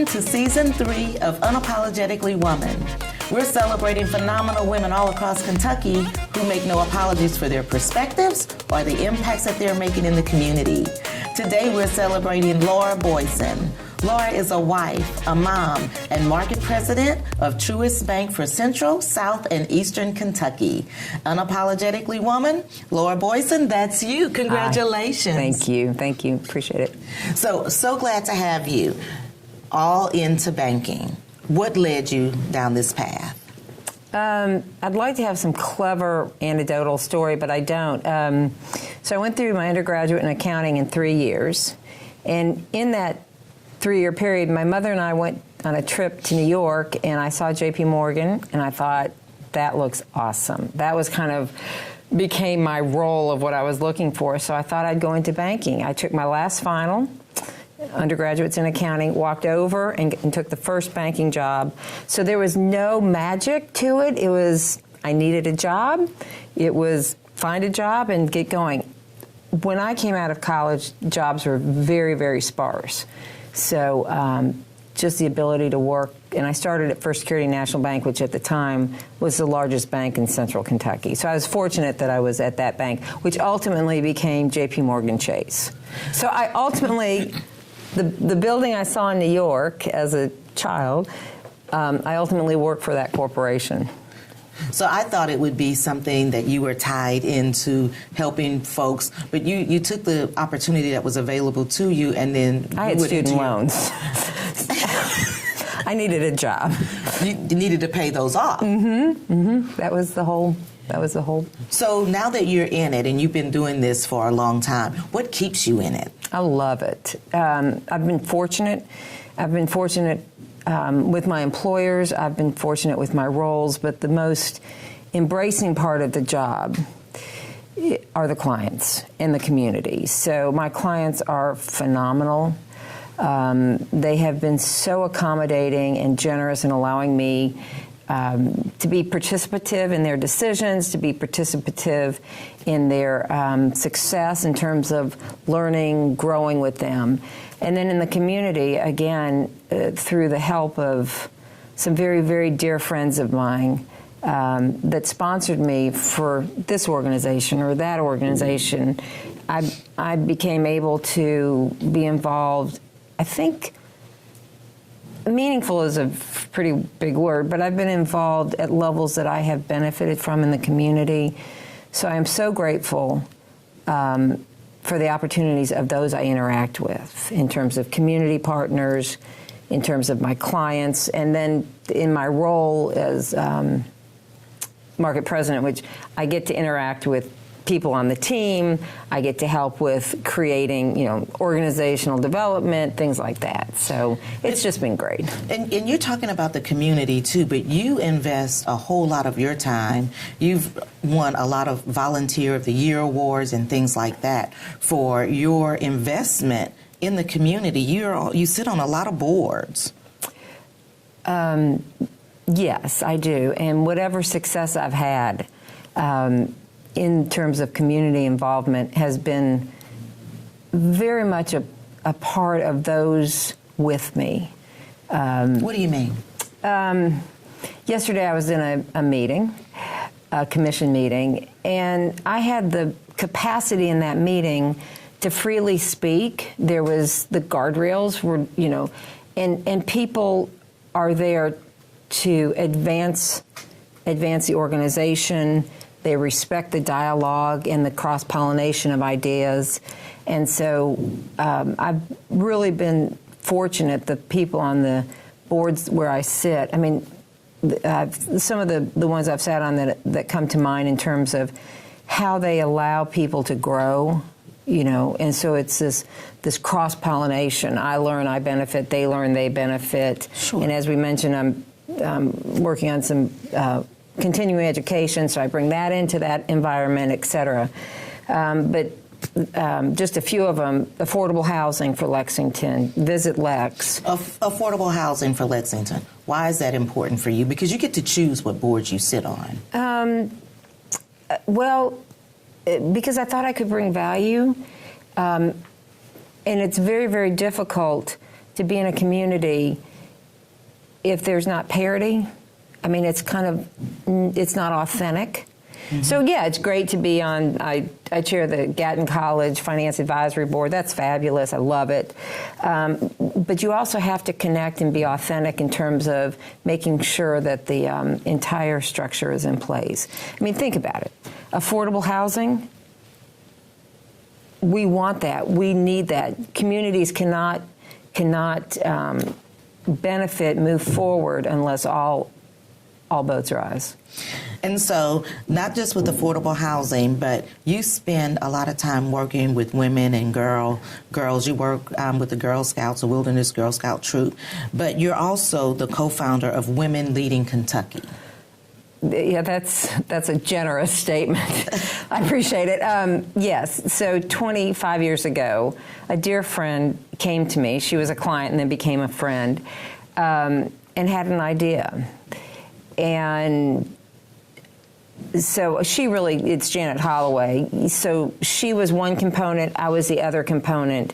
Welcome to Season 3 of Unapologetically Woman. We're celebrating phenomenal women all across Kentucky who make no apologies for their perspectives or the impacts that they're making in the community. Today we're celebrating Laura Boison. Laura is a wife, a mom, and market president of Truist Bank for Central, South, and Eastern Kentucky. Unapologetically Woman, Laura Boison, that's you. Congratulations. Thank you. Thank you. Appreciate it. So glad to have you all into banking. What led you down this path? I'd like to have some clever anecdotal story, but I don't. So I went through my undergraduate in accounting in 3 years. And in that 3-year period, my mother and I went on a trip to New York, and I saw J.P. Morgan, and I thought, that looks awesome. That was kind of became my role of what I was looking for. So I thought I'd go into banking. I took my last final, undergraduates in accounting, walked over and took the first banking job. So there was no magic to it. It was, I needed a job. It was find a job and get going. When I came out of college, jobs were very, very sparse. So just the ability to work, and I started at First Security National Bank, which at the time was the largest bank in Central Kentucky. So I was fortunate that I was at that bank, which ultimately became J.P. Morgan Chase. So I ultimately, the building I saw in New York as a child, I ultimately worked for that corporation. So I thought it would be something that you were tied into helping folks, but you took the opportunity that was available to you, and then I had student loans. I needed a job. You needed to pay those off. That was the whole. So now that you're in it, and you've been doing this for a long time, what keeps you in it? I love it. I've been fortunate. With my employers, I've been fortunate with my roles, but the most embracing part of the job are the clients and the community. So my clients are phenomenal. They have been so accommodating and generous in allowing me to be participative in their decisions, to be participative in their success in terms of learning, growing with them. And then in the community, again, through the help of some very, very dear friends of mine that sponsored me for this organization or that organization, I became able to be involved. I think meaningful is a pretty big word, but I've been involved at levels that I have benefited from in the community. So I am so grateful for the opportunities of those I interact with in terms of community partners, in terms of my clients, and then in my role as market president, which I get to interact with people on the team. I get to help with creating, organizational development, things like that. So it's just been great. And you're talking about the community too, but you invest a whole lot of your time. You've won a lot of Volunteer of the Year awards and things like that for your investment in the community. You sit on a lot of boards. Yes, I do. And whatever success I've had, in terms of community involvement has been very much a part of those with me. What do you mean? Yesterday I was in a meeting, a commission meeting, and I had the capacity in that meeting to freely speak. There was the guardrails were, and people are there to advance the organization. They respect the dialogue and the cross-pollination of ideas. And so I've really been fortunate, the people on the boards where I sit. I mean, some of the ones I've sat on that come to mind in terms of how they allow people to grow, and so it's this cross-pollination. I learn, I benefit, they learn, they benefit. Sure. And as we mentioned, I'm working on some continuing education, so I bring that into that environment, et cetera. But just a few of them: affordable housing for Lexington, Visit Lex. Affordable housing for Lexington. Why is that important for you? Because you get to choose what boards you sit on. Because I thought I could bring value. And it's very, very difficult to be in a community if there's not parity, I mean, it's not authentic. Mm-hmm. So yeah, it's great to be on. I chair the Gatton College Finance Advisory Board. That's fabulous. I love it. But you also have to connect and be authentic in terms of making sure that the entire structure is in place. I mean, think about it. Affordable housing. We want that. We need that. Communities cannot benefit, move forward unless all boats rise. And so, not just with affordable housing, but you spend a lot of time working with women and girls. You work with the Girl Scouts, the Wilderness Girl Scout troop, but you're also the co-founder of Women Leading Kentucky. Yeah, that's a generous statement. I appreciate it. Yes, so 25 years ago, a dear friend came to me. She was a client and then became a friend, and had an idea. And so it's Janet Holloway. So she was one component, I was the other component.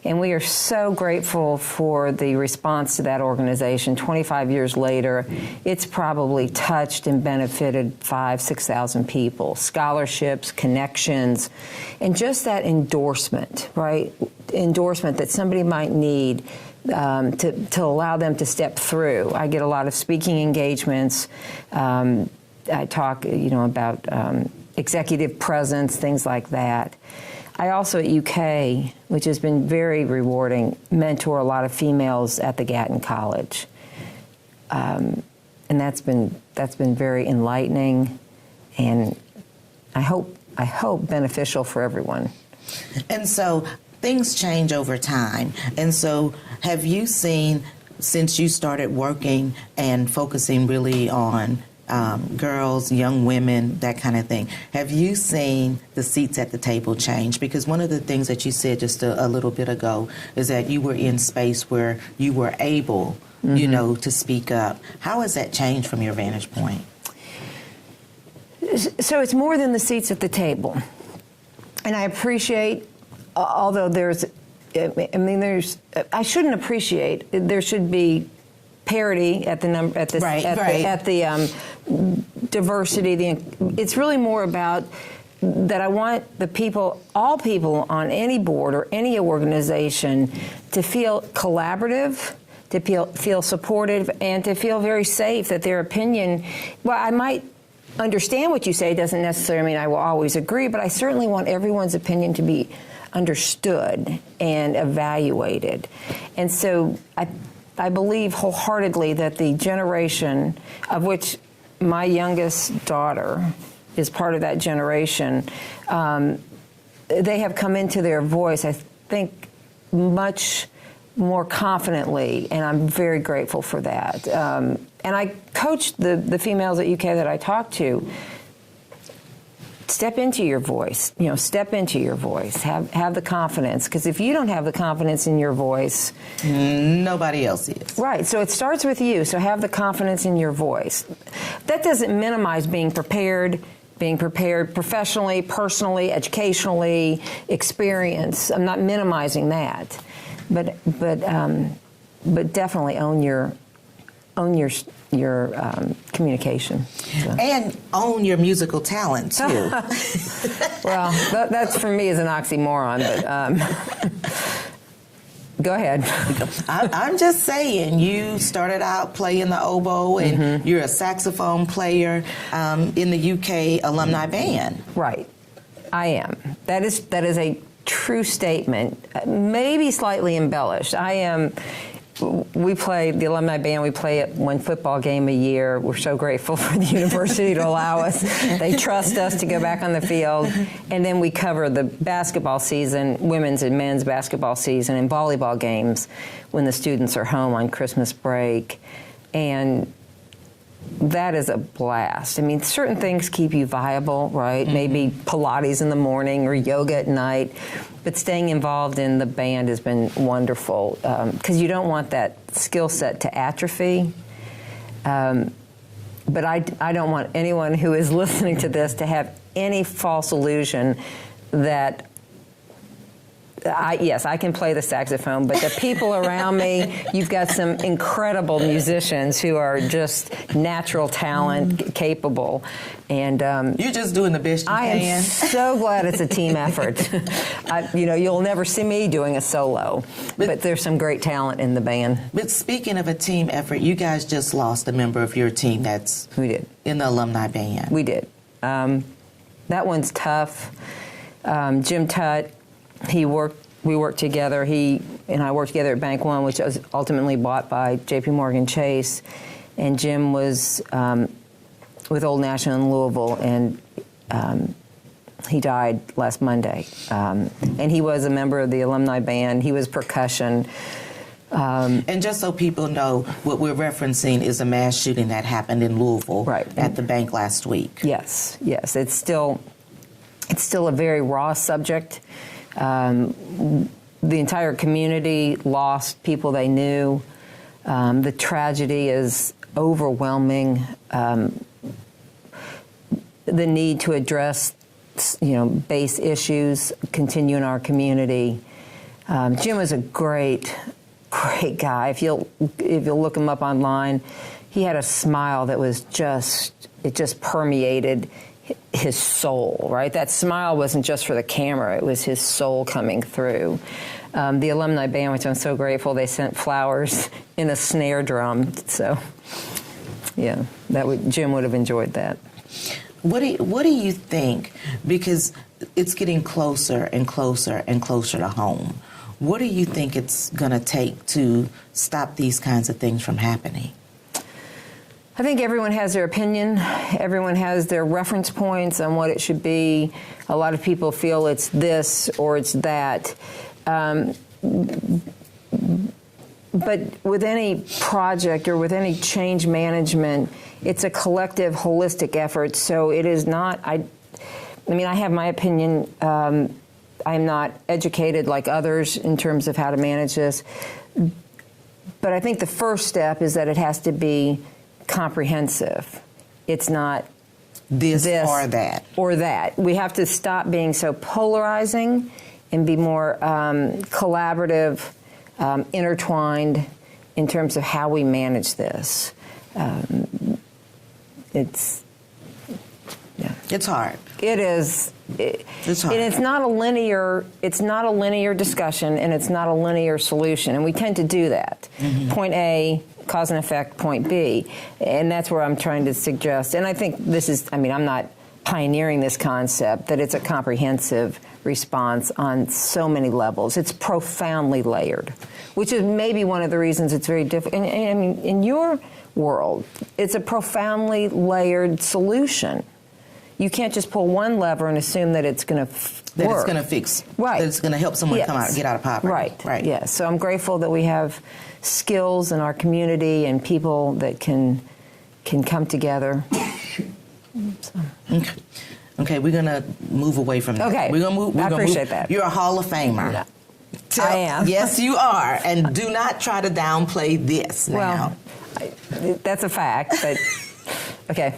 And we are so grateful for the response to that organization. 25 years later, it's probably touched and benefited 5,000, 6,000 people. Scholarships, connections, and just that endorsement, right? Endorsement that somebody might need to allow them to step through. I get a lot of speaking engagements. I talk, about executive presence, things like that. I also at UK, which has been very rewarding, mentor a lot of females at the Gatton College, and that's been very enlightening, and I hope beneficial for everyone. And so things change over time, and so have you seen, since you started working and focusing really on girls, young women, that kind of thing, have you seen the seats at the table change? Because one of the things that you said just a little bit ago is that you were in space where you were able, to speak up. How has that changed from your vantage point? So it's more than the seats at the table. And I appreciate, although I shouldn't appreciate, there should be parity at the number, at the diversity. It's really more about that I want the people, all people on any board or any organization, to feel collaborative, to feel supportive, and to feel very safe that their opinion, well, I might understand what you say, doesn't necessarily mean I will always agree, but I certainly want everyone's opinion to be understood and evaluated. And so I believe wholeheartedly that the generation of which my youngest daughter is part of that generation, they have come into their voice, I think, much more confidently, and I'm very grateful for that. And I coach the females at UK that I talk to. Step into your voice. Step into your voice. Have the confidence, because if you don't have the confidence in your voice, nobody else is. Right. So it starts with you. So have the confidence in your voice. That doesn't minimize being prepared professionally, personally, educationally, experience. I'm not minimizing that, but definitely own your communication. So. And own your musical talent, too. Well, that's for me is an oxymoron, but go ahead. I'm just saying, you started out playing the oboe, and you're a saxophone player in the UK Alumni Band. Right. I am. That is a true statement, maybe slightly embellished. We play, the Alumni Band, we play at one football game a year. We're so grateful for the university to allow us. They trust us to go back on the field. And then we cover the basketball season, women's and men's basketball season, and volleyball games when the students are home on Christmas break. And that is a blast. I mean, certain things keep you viable, right? Maybe Pilates in the morning or yoga at night. But staying involved in the band has been wonderful, because you don't want that skill set to atrophy. But I don't want anyone who is listening to this to have any false illusion that Yes, I can play the saxophone, but the people around me, you've got some incredible musicians who are just natural talent, capable. And you're just doing the best you can. I am so glad it's a team effort. You'll never see me doing a solo, but there's some great talent in the band. But speaking of a team effort, you guys just lost a member of your team We did. In the Alumni Band. We did. That one's tough. Jim Tutt, we worked together. He and I worked together at Bank One, which was ultimately bought by J.P. Morgan Chase. And Jim was with Old National in Louisville, and he died last Monday. And he was a member of the Alumni Band. He was percussion. And just so people know, what we're referencing is a mass shooting that happened in Louisville at the bank last week. Yes. It's still a very raw subject. The entire community lost people they knew. The tragedy is overwhelming. The need to address, base issues continue in our community. Jim was a great guy. If you'll look him up online, he had a smile that was just permeated his soul, right? That smile wasn't just for the camera, it was his soul coming through. The Alumni Band, which I'm so grateful, they sent flowers in a snare drum. So, yeah, Jim would have enjoyed that. What do you think? Because it's getting closer and closer and closer to home. What do you think it's going to take to stop these kinds of things from happening? I think everyone has their opinion. Everyone has their reference points on what it should be. A lot of people feel it's this or it's that. But with any project or with any change management, it's a collective, holistic effort. So it is not, I have my opinion. I'm not educated like others in terms of how to manage this. But I think the first step is that it has to be comprehensive. It's not this or that. Or that. We have to stop being so polarizing and be more collaborative, intertwined in terms of how we manage this. It's hard. It is. It's hard. And it's not a linear discussion, and it's not a linear solution. And we tend to do that. Mm-hmm. Point A, cause and effect, point B. And that's where I'm trying to suggest. And I think this is, I'm not pioneering this concept, that it's a comprehensive response on so many levels. It's profoundly layered, which is maybe one of the reasons it's very difficult. And in your world, it's a profoundly layered solution. You can't just pull one lever and assume that it's going to that it's going to fix. Right. That it's going to help someone get out of poverty. Right. Yes. So I'm grateful that we have skills in our community and people that can come together. So. Okay, we're going to move away from that. Okay. I appreciate that. You're a Hall of Famer. No. I am. Yes, you are. And do not try to downplay this now. Well, that's a fact, but okay.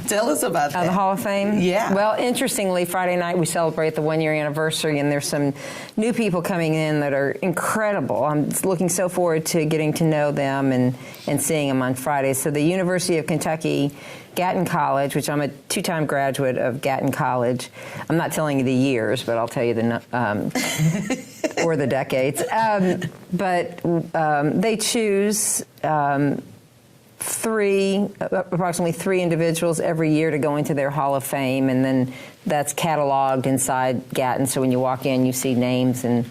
Tell us about that. The Hall of Fame? Yeah. Well, interestingly, Friday night we celebrate the one-year anniversary, and there's some new people coming in that are incredible. I'm looking so forward to getting to know them and seeing them on Friday. So the University of Kentucky, Gatton College, which I'm a two-time graduate of Gatton College. I'm not telling you the years, but I'll tell you or the decades. But they choose approximately three individuals every year to go into their Hall of Fame, and then that's cataloged inside Gatton. So when you walk in, you see names and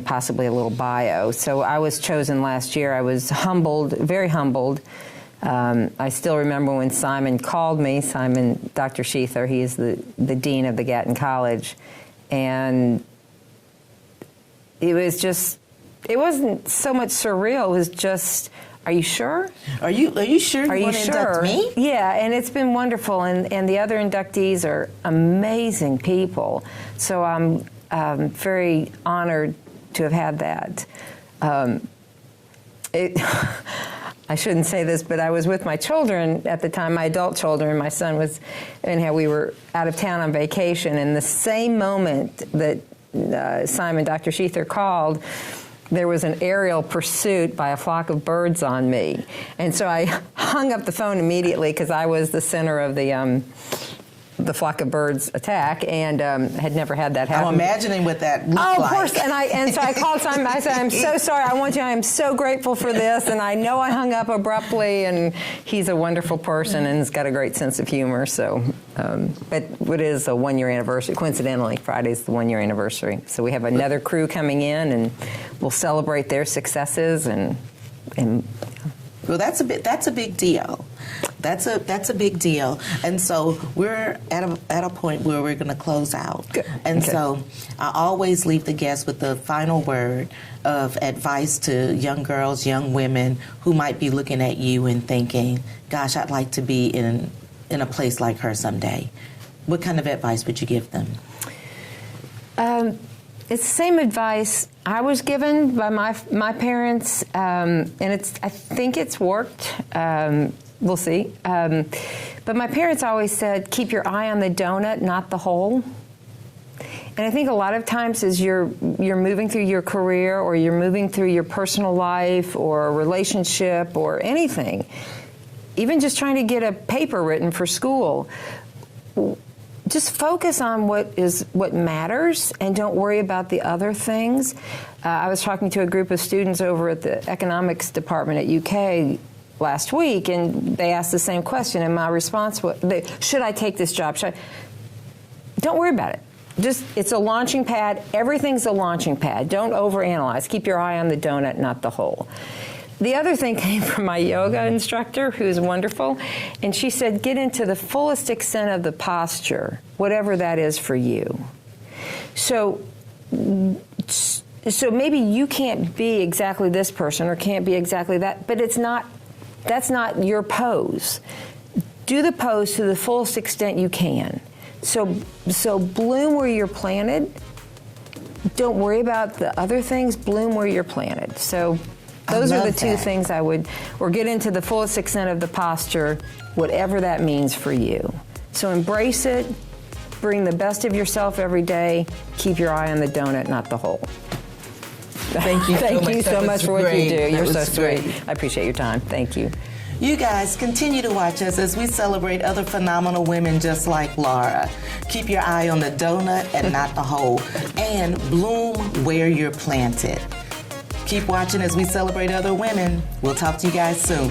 possibly a little bio. So I was chosen last year. I was humbled, very humbled. I still remember when Simon called me, Dr. Sheether, he is the dean of the Gatton College, and it wasn't so much surreal, it was just, are you sure? Are you sure you want to induct me? Yeah, and it's been wonderful, and the other inductees are amazing people, so I'm very honored to have had that. I shouldn't say this, but I was with my children at the time, my adult children. My son was, and we were out of town on vacation, and the same moment that Simon, Dr. Sheether called, there was an aerial pursuit by a flock of birds on me. And so I hung up the phone immediately because I was the center of the flock of birds attack, and had never had that happen. I'm imagining what that looked like. Oh, of course. And so I called Simon. I said, I'm so sorry. I am so grateful for this. And I know I hung up abruptly, and he's a wonderful person and has got a great sense of humor. So, but it is a 1-year anniversary. Coincidentally, Friday's the 1-year anniversary. So we have another crew coming in, and we'll celebrate their successes. And well, that's a big deal. That's a big deal. And so we're at a point where we're going to close out. Good. And Okay. so I always leave the guests with the final word of advice to young girls, young women who might be looking at you and thinking, gosh, I'd like to be in a place like her someday. What kind of advice would you give them? It's the same advice I was given by my parents, and I think it's worked. We'll see. But my parents always said, keep your eye on the donut, not the hole. And I think a lot of times as you're moving through your career, or you're moving through your personal life or a relationship or anything, even just trying to get a paper written for school, just focus on what matters and don't worry about the other things. I was talking to a group of students over at the economics department at UK last week, and they asked the same question, and my response was, should I take this job? Don't worry about it. It's a launching pad. Everything's a launching pad. Don't overanalyze. Keep your eye on the donut, not the hole. The other thing came from my yoga instructor, who's wonderful, and she said, get into the fullest extent of the posture, whatever that is for you. So maybe you can't be exactly this person or can't be exactly that, but that's not your pose. Do the pose to the fullest extent you can. So bloom where you're planted. Don't worry about the other things. Bloom where you're planted. So those are the two things I would, or get into the fullest extent of the posture, whatever that means for you. So embrace it. Bring the best of yourself every day. Keep your eye on the donut, not the hole. Thank you. Thank you so much for what you do. You're so great. sweet. I appreciate your time. Thank you. You guys continue to watch us as we celebrate other phenomenal women just like Laura. Keep your eye on the donut and not the hole, and bloom where you're planted. Keep watching as we celebrate other women. We'll talk to you guys soon.